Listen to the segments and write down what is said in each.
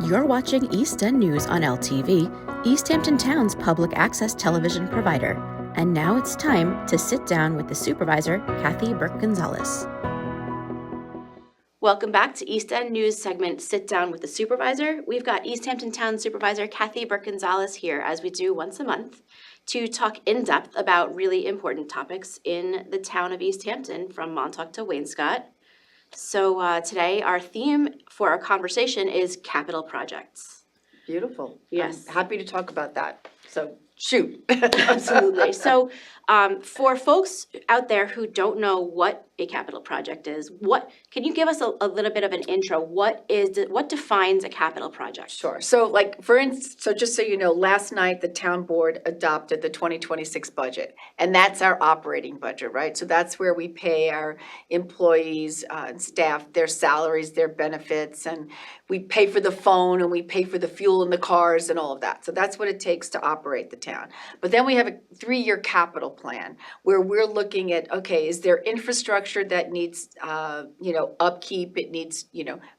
You're watching East End News on LTV, East Hampton Town's public access television provider. And now it's time to sit down with the supervisor, Kathy Burke-Gonzalez. Welcome back to East End News segment, Sit Down with the Supervisor. We've got East Hampton Town Supervisor Kathy Burke-Gonzalez here, as we do once a month, to talk in depth about really important topics in the town of East Hampton, from Montauk to Wainscott. So today, our theme for our conversation is capital projects. Beautiful. Yes. I'm happy to talk about that. So shoot. Absolutely. So for folks out there who don't know what a capital project is, can you give us a little bit of an intro? What defines a capital project? Sure. So for instance, so just so you know, last night the town board adopted the 2026 budget, and that's our operating budget, right? So that's where we pay our employees and staff their salaries, their benefits, and we pay for the phone and we pay for the fuel in the cars and all of that. So that's what it takes to operate the town. But then we have a 3-year capital plan where we're looking at, okay, is there infrastructure that needs, upkeep? It needs,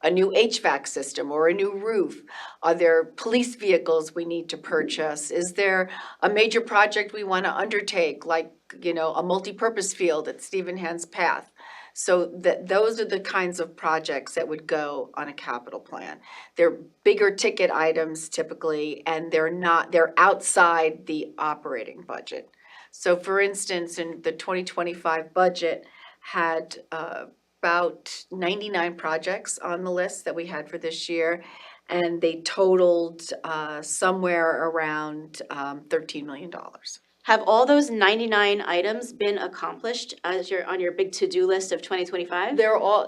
a new HVAC system or a new roof. Are there police vehicles we need to purchase? Is there a major project we want to undertake, like, a multi-purpose field at Stephen Hand's Path? So those are the kinds of projects that would go on a capital plan. They're bigger ticket items typically, and they're outside the operating budget. So for instance, in the 2025 budget had about 99 projects on the list that we had for this year, and they totaled somewhere around $13 million. Have all those 99 items been accomplished as on your big to-do list of 2025?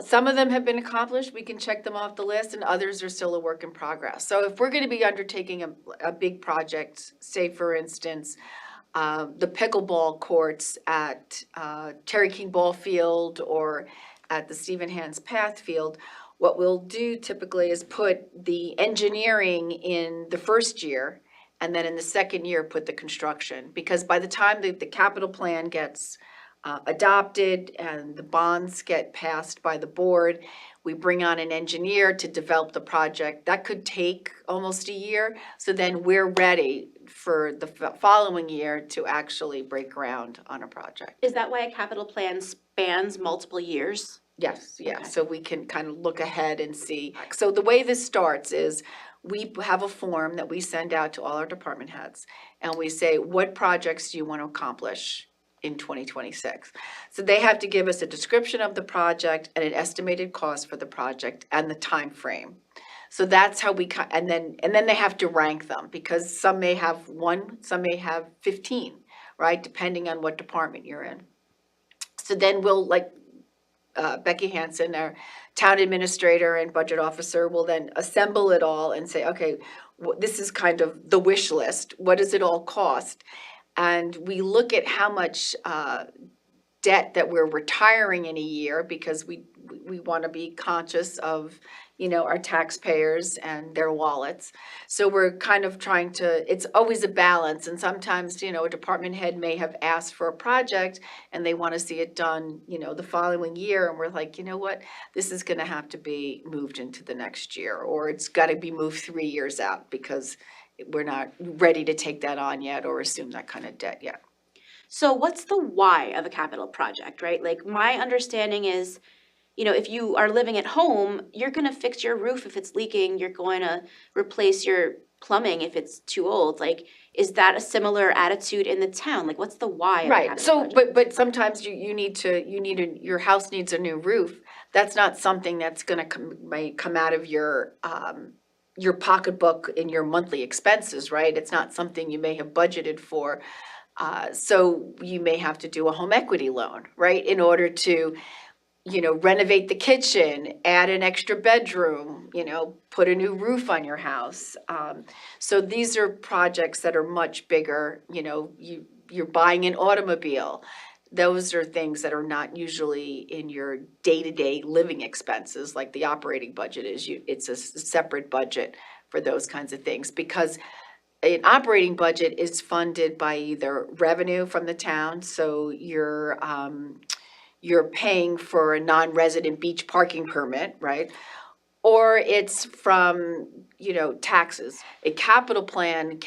Some of them have been accomplished. We can check them off the list, and others are still a work in progress. So if we're going to be undertaking a big project, say for instance, the pickleball courts at Terry King Ball Field or at the Stephen Hand's Path Field, what we'll do typically is put the engineering in the first year, and then in the second year, put the construction. Because by the time the capital plan gets adopted and the bonds get passed by the board, we bring on an engineer to develop the project. That could take almost a year. So then we're ready for the following year to actually break ground on a project. Is that why a capital plan spans multiple years? Yes, yeah. Okay. So we can kind of look ahead and see. So the way this starts is we have a form that we send out to all our department heads, and we say, what projects do you want to accomplish in 2026? So they have to give us a description of the project and an estimated cost for the project and the time frame. So that's how and then they have to rank them, because some may have 1, some may have 15, right? Depending on what department you're in. So then we'll, Becky Hansen, our town administrator and budget officer, will then assemble it all and say, okay, this is kind of the wish list. What does it all cost? And we look at how much debt that we're retiring in a year, because we want to be conscious of, our taxpayers and their wallets. So we're kind of trying to, it's always a balance. And sometimes, a department head may have asked for a project and they want to see it done, the following year. And we're like, you know what, this is going to have to be moved into the next year, or it's got to be moved 3 years out because we're not ready to take that on yet or assume that kind of debt yet. So what's the why of a capital project, right? My understanding is, if you are living at home, you're going to fix your roof if it's leaking. You're going to replace your plumbing if it's too old. Is that a similar attitude in the town? What's the why of a Right. capital So, project? but sometimes your house needs a new roof. That's not something that's going to come out of your pocketbook in your monthly expenses, right? It's not something you may have budgeted for. So you may have to do a home equity loan, right, in order to renovate the kitchen, add an extra bedroom, put a new roof on your house. So these are projects that are much bigger. You're buying an automobile. Those are things that are not usually in your day-to-day living expenses, like the operating budget is. It's a separate budget for those kinds of things, because an operating budget is funded by either revenue from the town, so you're paying for a non-resident beach parking permit, right? or it's from, taxes. A capital plan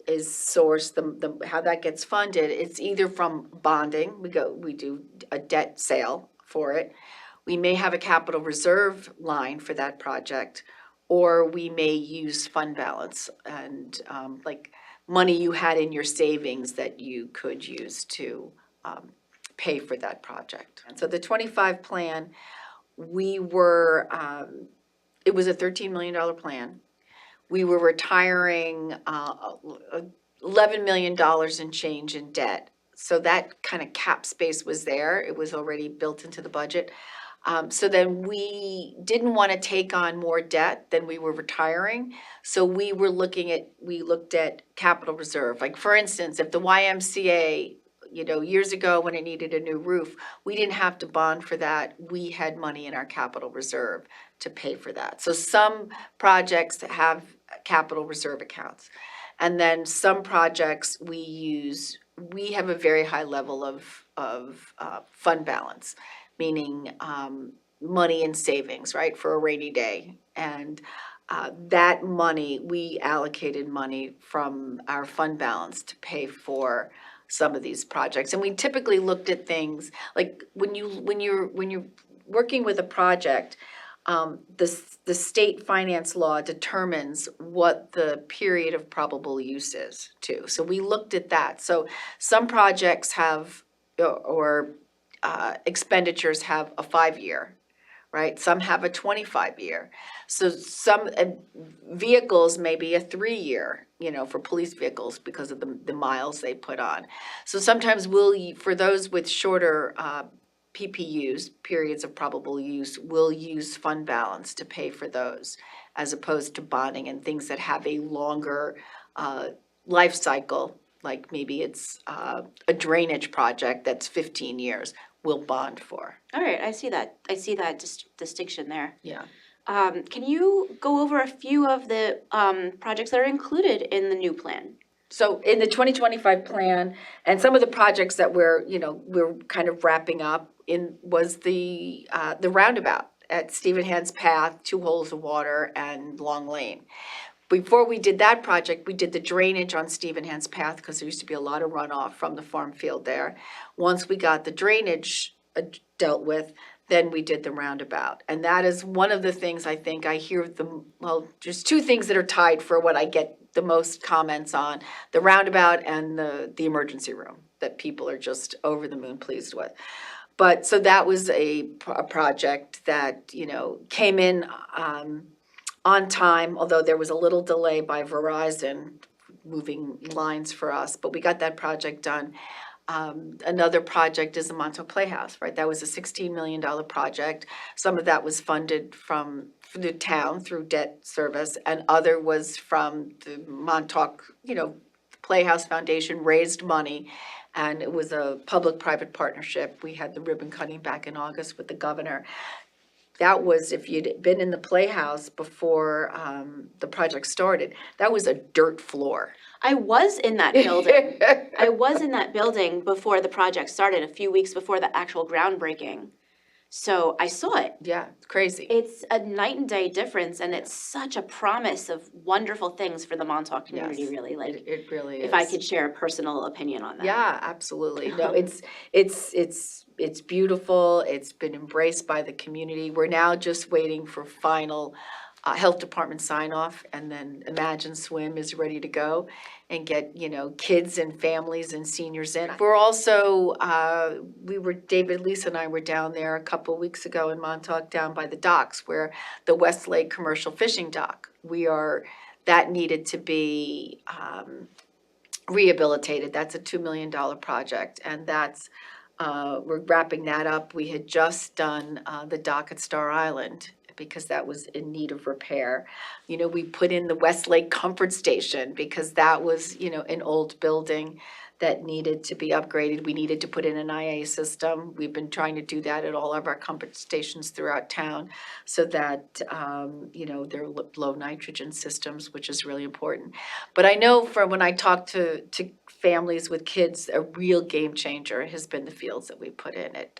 is sourced, how that gets funded, it's either from bonding, we do a debt sale for it. We may have a capital reserve line for that project, or we may use fund balance and, like money you had in your savings that you could use to, pay for that project. And so the 25 plan, we were, it was a $13 million plan. We were retiring $11 million in change in debt. So that kind of cap space was there. It was already built into the budget. So then we didn't want to take on more debt than we were retiring. So we looked at capital reserve. Like for instance, if the YMCA, years ago when it needed a new roof, we didn't have to bond for that. We had money in our capital reserve to pay for that. So some projects have capital reserve accounts. And then some projects we have a very high level of fund balance, meaning money in savings, right, for a rainy day. And that money, we allocated money from our fund balance to pay for some of these projects. And we typically looked at things like when you're working with a project, the state finance law determines what the period of probable use is too. So we looked at that. So some projects have, or expenditures have a 5-year, right? Some have a 25-year. So some vehicles may be a 3-year, for police vehicles because of the miles they put on. So sometimes for those with shorter PPUs, periods of probable use, we'll use fund balance to pay for those, as opposed to bonding and things that have a longer life cycle, like maybe it's a drainage project that's 15 years, we'll bond for. All right, I see that distinction there. Yeah. Can you go over a few of the projects that are included in the new plan? So in the 2025 plan, and some of the projects that we're kind of wrapping up was the roundabout at Stephen Hand's Path, 2 Holes of Water, and Long Lane. Before we did that project, we did the drainage on Stephen Hand's Path because there used to be a lot of runoff from the farm field there. Once we got the drainage dealt with, then we did the roundabout. And that is one of the things I think I hear there's 2 things that are tied for what I get the most comments on, the roundabout and the emergency room, that people are just over the moon pleased with. But so that was a project that, came in on time, although there was a little delay by Verizon moving lines for us, but we got that project done. Another project is the Montauk Playhouse, right? That was a $16 million project. Some of that was funded from the town through debt service, and other was from the Montauk, Playhouse Foundation raised money, and it was a public-private partnership. We had the ribbon cutting back in August with the governor. That was, if you'd been in the Playhouse before the project started, that was a dirt floor. I was in that building. I was in that building before the project started, a few weeks before the actual groundbreaking. So I saw it. Yeah, it's crazy. It's a night and day difference, and it's such a promise of wonderful things for the Montauk community, Yes, really. Like, it really is. if I could share a personal opinion on that. Yeah, absolutely. No, it's beautiful. It's been embraced by the community. We're now just waiting for final health department sign off, and then Imagine Swim is ready to go and get, kids and families and seniors in. We're also, David, Lisa and I were down there a couple of weeks ago in Montauk, down by the docks where the Westlake commercial fishing dock, that needed to be rehabilitated. That's a $2 million project, and we're wrapping that up. We had just done the dock at Star Island because that was in need of repair. We put in the Westlake Comfort Station because that was, an old building that needed to be upgraded. We needed to put in an IA system. We've been trying to do that at all of our comfort stations throughout town so that, they're low nitrogen systems, which is really important. But I know from when I talk to families with kids, a real game changer has been the fields that we put in at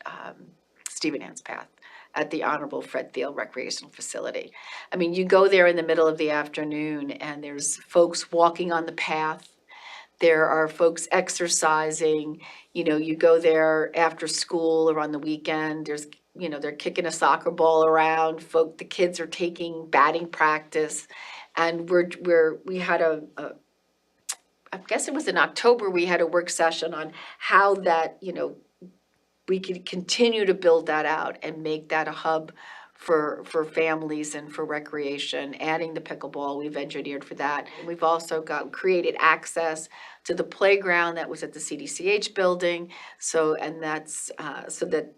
Stephen Hand's Path. at the Honorable Fred Thiel Recreational Facility. I mean, you go there in the middle of the afternoon and there's folks walking on the path. There are folks exercising, you go there after school or on the weekend, they're kicking a soccer ball around, the kids are taking batting practice. And we had I guess it was in October, we had a work session on how that, we could continue to build that out and make that a hub for families and for recreation, adding the pickleball, we've engineered for that. We've also created access to the playground that was at the CDCH building, so that,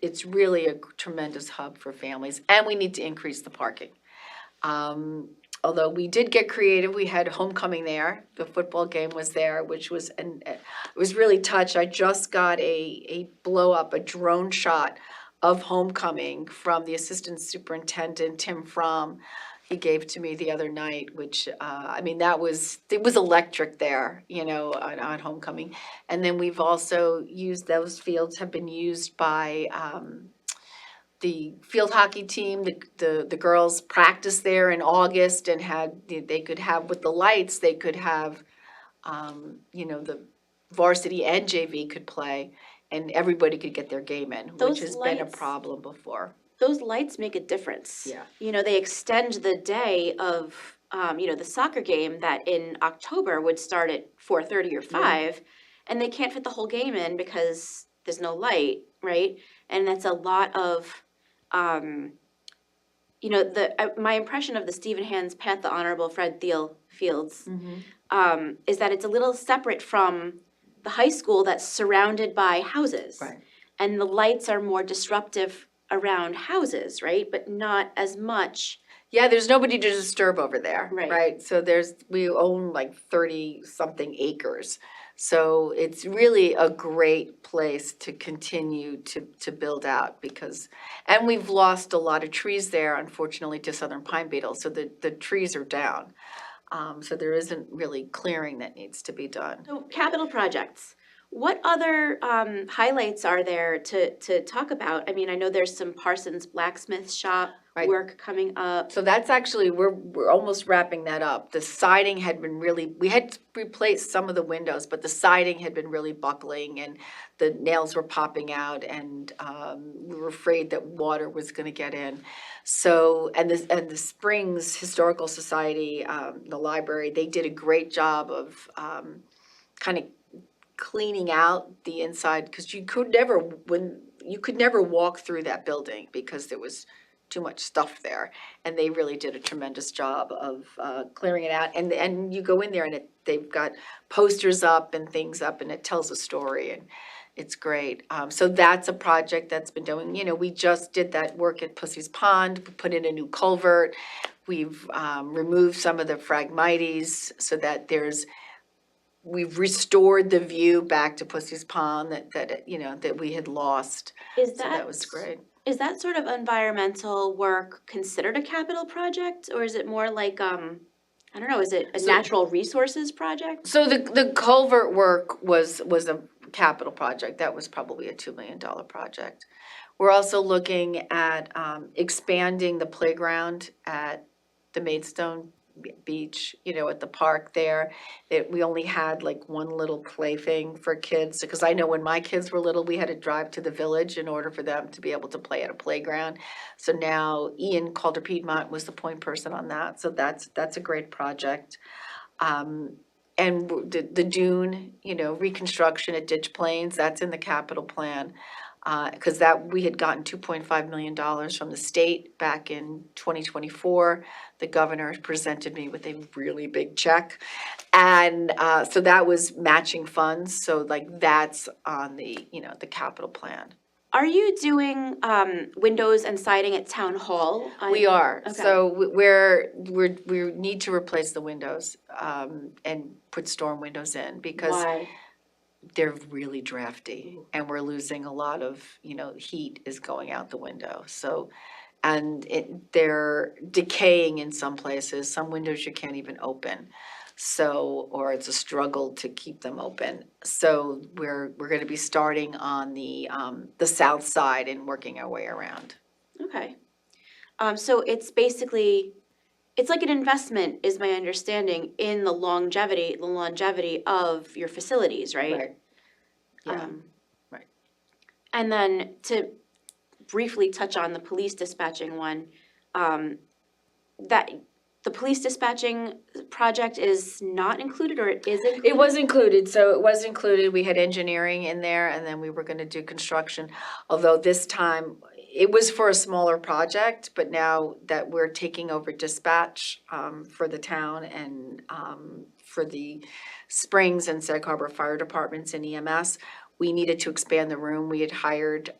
it's really a tremendous hub for families, and we need to increase the parking. Although we did get creative, we had homecoming there, the football game was there, which was, and it was really touched. I just got a drone shot of homecoming from the assistant superintendent, Tim Fromm. He gave to me the other night, which, it was electric there, on homecoming. And then we've also used, those fields have been used by, the field hockey team, the girls practiced there in August and they could have, with the lights, they could have, the varsity and JV could play and everybody could get their game in, which has been a problem before. Those lights make a difference. Yeah. They extend the day of, the soccer game that in October would start at 4:30 or 5, and they can't fit the whole game in because there's no light, right? And that's a lot of, my impression of the Stephen Hand's Path, the Honorable Fred Thiel Fields, is that it's a little separate from the high school that's surrounded by houses. Right. And the lights are more disruptive around houses, right? But not as much. Yeah, there's nobody to disturb over there, Right. right? So we own like 30-something acres. So it's really a great place to continue to build out and we've lost a lot of trees there, unfortunately, to southern pine beetles. So the trees are down. So there isn't really clearing that needs to be done. So capital projects. What other highlights are there to talk about? I mean, I know there's some Parsons blacksmith shop work coming up. So that's actually, we're almost wrapping that up. The siding had been we had replaced some of the windows, but the siding had been really buckling and the nails were popping out and we were afraid that water was gonna get in. So, and the Springs Historical Society, the library, they did a great job of kind of cleaning out the inside, because you could never walk through that building because there was too much stuff there, and they really did a tremendous job of clearing it out. And you go in there and they've got posters up and things up, and it tells a story, and it's great. So that's a project that's been doing. We just did that work at Pussy's Pond. We put in a new culvert. We've removed some of the phragmites so that we've restored the view back to Pussy's Pond that we had lost. So that was great. Is that sort of environmental work considered a capital project, or is it more like, I don't know, is it a natural resources project? So the culvert work was a capital project. That was probably a $2 million project. We're also looking at expanding the playground at the Maidstone Beach, at the park there. That we only had like one little plaything for kids, because I know when my kids were little, we had to drive to the village in order for them to be able to play at a playground. So now EEN Calder Piedmont was the point person on that. So that's a great project. And the dune, reconstruction at Ditch Plains, that's in the capital plan. Because we had gotten $2.5 million from the state back in 2024. The governor presented me with a really big check. And so that was matching funds. So that's on the capital plan. Are you doing windows and siding at Town Hall? We are. Okay. So we need to replace the windows and put storm windows in, because Why? they're really drafty and we're losing a lot of, heat is going out the window. So, and they're decaying in some places. Some windows you can't even open. So, or it's a struggle to keep them open. So we're going to be starting on the south side and working our way around. Okay. So it's basically, it's like an investment, is my understanding, in the longevity of your facilities, right? Right. Yeah, Um, right. And then to briefly touch on the police dispatching one, um, that the police dispatching project is not included, or it is included? It was included, so it was included, we had engineering in there, and then we were gonna do construction. Although this time, it was for a smaller project, but now that we're taking over dispatch, for the town and, for the Springs and Sag Harbor Fire Departments and EMS, we needed to expand the room. We had hired,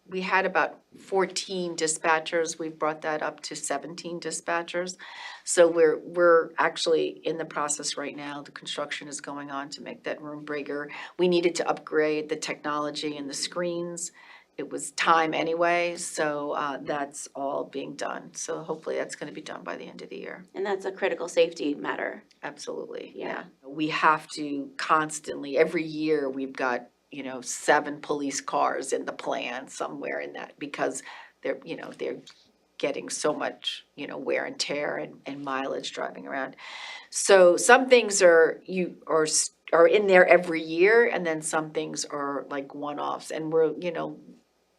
we had about 14 dispatchers, we've brought that up to 17 dispatchers. So we're actually in the process right now, the construction is going on to make that room bigger. We needed to upgrade the technology and the screens. It was time anyway, so that's all being done. So hopefully that's gonna be done by the end of the year. And that's a critical safety matter. Absolutely, Yeah. yeah. We have to constantly, every year, we've got, 7 police cars in the plan somewhere in that, because they're getting so much, wear and tear and mileage driving around. So some things are in there every year, and then some things are like one-offs. And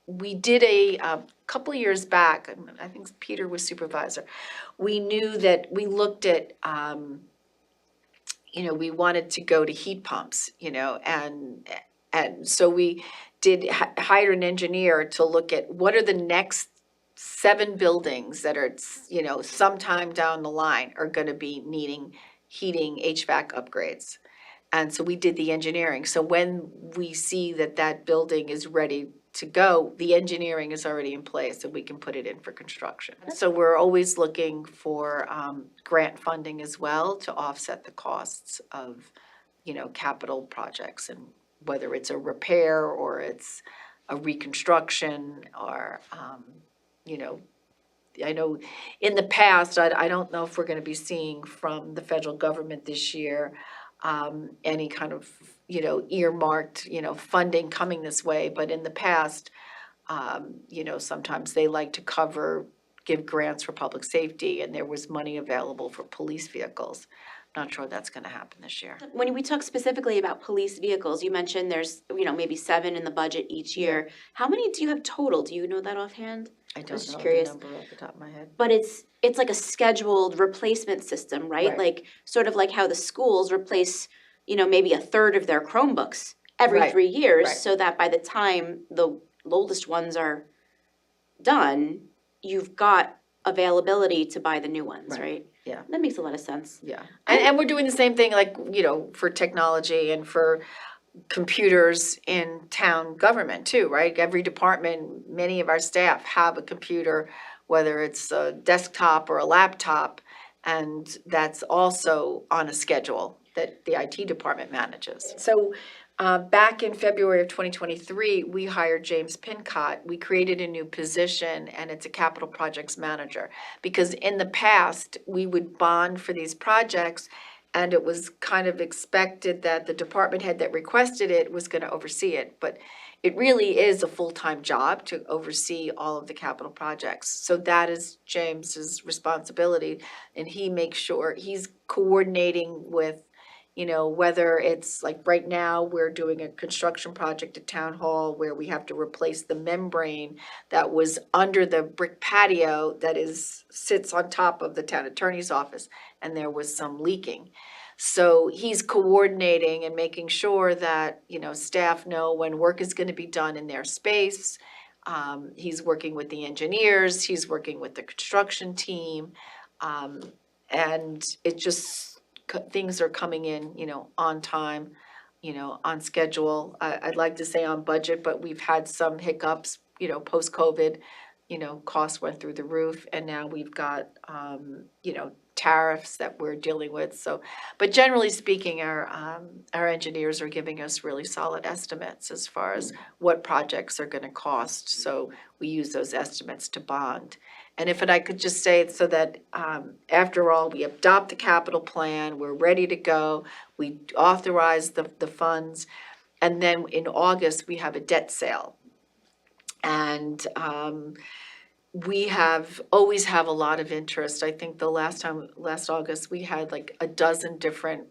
we did a couple of years back, I think Peter was supervisor. We knew that we looked at, we wanted to go to heat pumps, and so we hired an engineer to look at what are the next 7 buildings that are, sometime down the line are gonna be needing heating HVAC upgrades. And so we did the engineering. So when we see that that building is ready to go, the engineering is already in place and we can put it in for construction. So we're always looking for grant funding as well to offset the costs of, capital projects, and whether it's a repair or it's a reconstruction or, I know in the past, I don't know if we're gonna be seeing from the federal government this year, any kind of, earmarked, funding coming this way, but in the past, sometimes they like to give grants for public safety, and there was money available for police vehicles. Not sure that's gonna happen this year. When we talk specifically about police vehicles, you mentioned there's, maybe 7 in the budget each year. How many do you have total? Do you know that offhand? I was don't just know the curious. number off the top of my head. But it's like a scheduled replacement system, right? Right. Like, sort of like how the schools replace, maybe a third of their Chromebooks every Right, 3 years, right. so that by the time the oldest ones are done, you've got availability to buy the new ones, Right. right? Yeah. That makes a lot of sense. Yeah, and we're doing the same thing, like, for technology and for computers in town government too, right? Every department, many of our staff have a computer, whether it's a desktop or a laptop, and that's also on a schedule that the IT department manages. So, back in February of 2023, we hired James Pincott. We created a new position, and it's a capital projects manager. Because in the past, we would bond for these projects, and it was kind of expected that the department head that requested it was gonna oversee it. But it really is a full-time job to oversee all of the capital projects. So that is James's responsibility, and he makes sure he's coordinating with, whether it's like right now, we're doing a construction project at Town Hall where we have to replace the membrane that was under the brick patio that sits on top of the town attorney's office, and there was some leaking. So he's coordinating and making sure that, staff know when work is gonna be done in their space. He's working with the engineers, he's working with the construction team. And it just, things are coming in, on time, on schedule. I'd like to say on budget, but we've had some hiccups, post-COVID. Costs went through the roof, and now we've got, tariffs that we're dealing with. So, but generally speaking, our engineers are giving us really solid estimates as far as what projects are gonna cost. So we use those estimates to bond. And if I could just say it so that, after all, we adopt the capital plan, we're ready to go, we authorize the funds, and then in August, we have a debt sale. And we always have a lot of interest. I think last August, we had like a dozen different,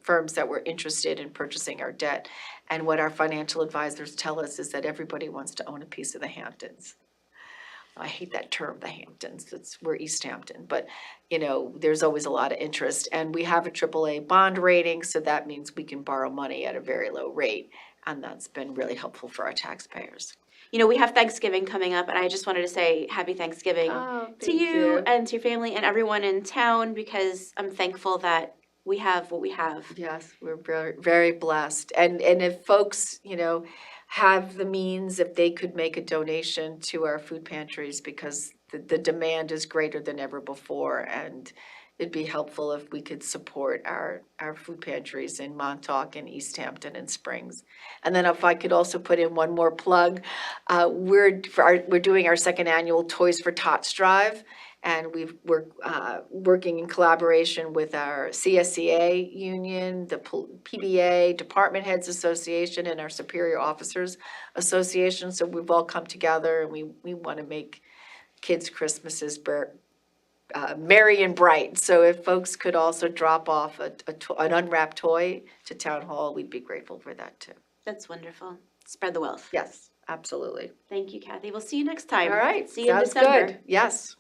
firms that were interested in purchasing our debt. And what our financial advisors tell us is that everybody wants to own a piece of the Hamptons. I hate that term, the Hamptons, we're East Hampton, but, there's always a lot of interest. And we have a AAA bond rating, so that means we can borrow money at a very low rate, and that's been really helpful for our taxpayers. We have Thanksgiving coming up, and I just wanted to say happy Thanksgiving to thank you and to your family and everyone in town, because I'm thankful that we have what we have. Yes, we're very, very blessed. And if folks, have the means, if they could make a donation to our food pantries, because the demand is greater than ever before, and it'd be helpful if we could support our food pantries in Montauk and East Hampton and Springs. And then if I could also put in one more plug, we're doing our second annual Toys for Tots drive. And we're working in collaboration with our CSEA union, the PBA, Department Heads Association, and our Superior Officers Association. So we've all come together, and we want to make kids' Christmases merry and bright. So if folks could also drop off an unwrapped toy to Town Hall, we'd be grateful for that too. That's wonderful. Spread the wealth. Yes, absolutely. Thank you, Kathy. We'll see you next time. All right, See you in sounds December. good. Yes.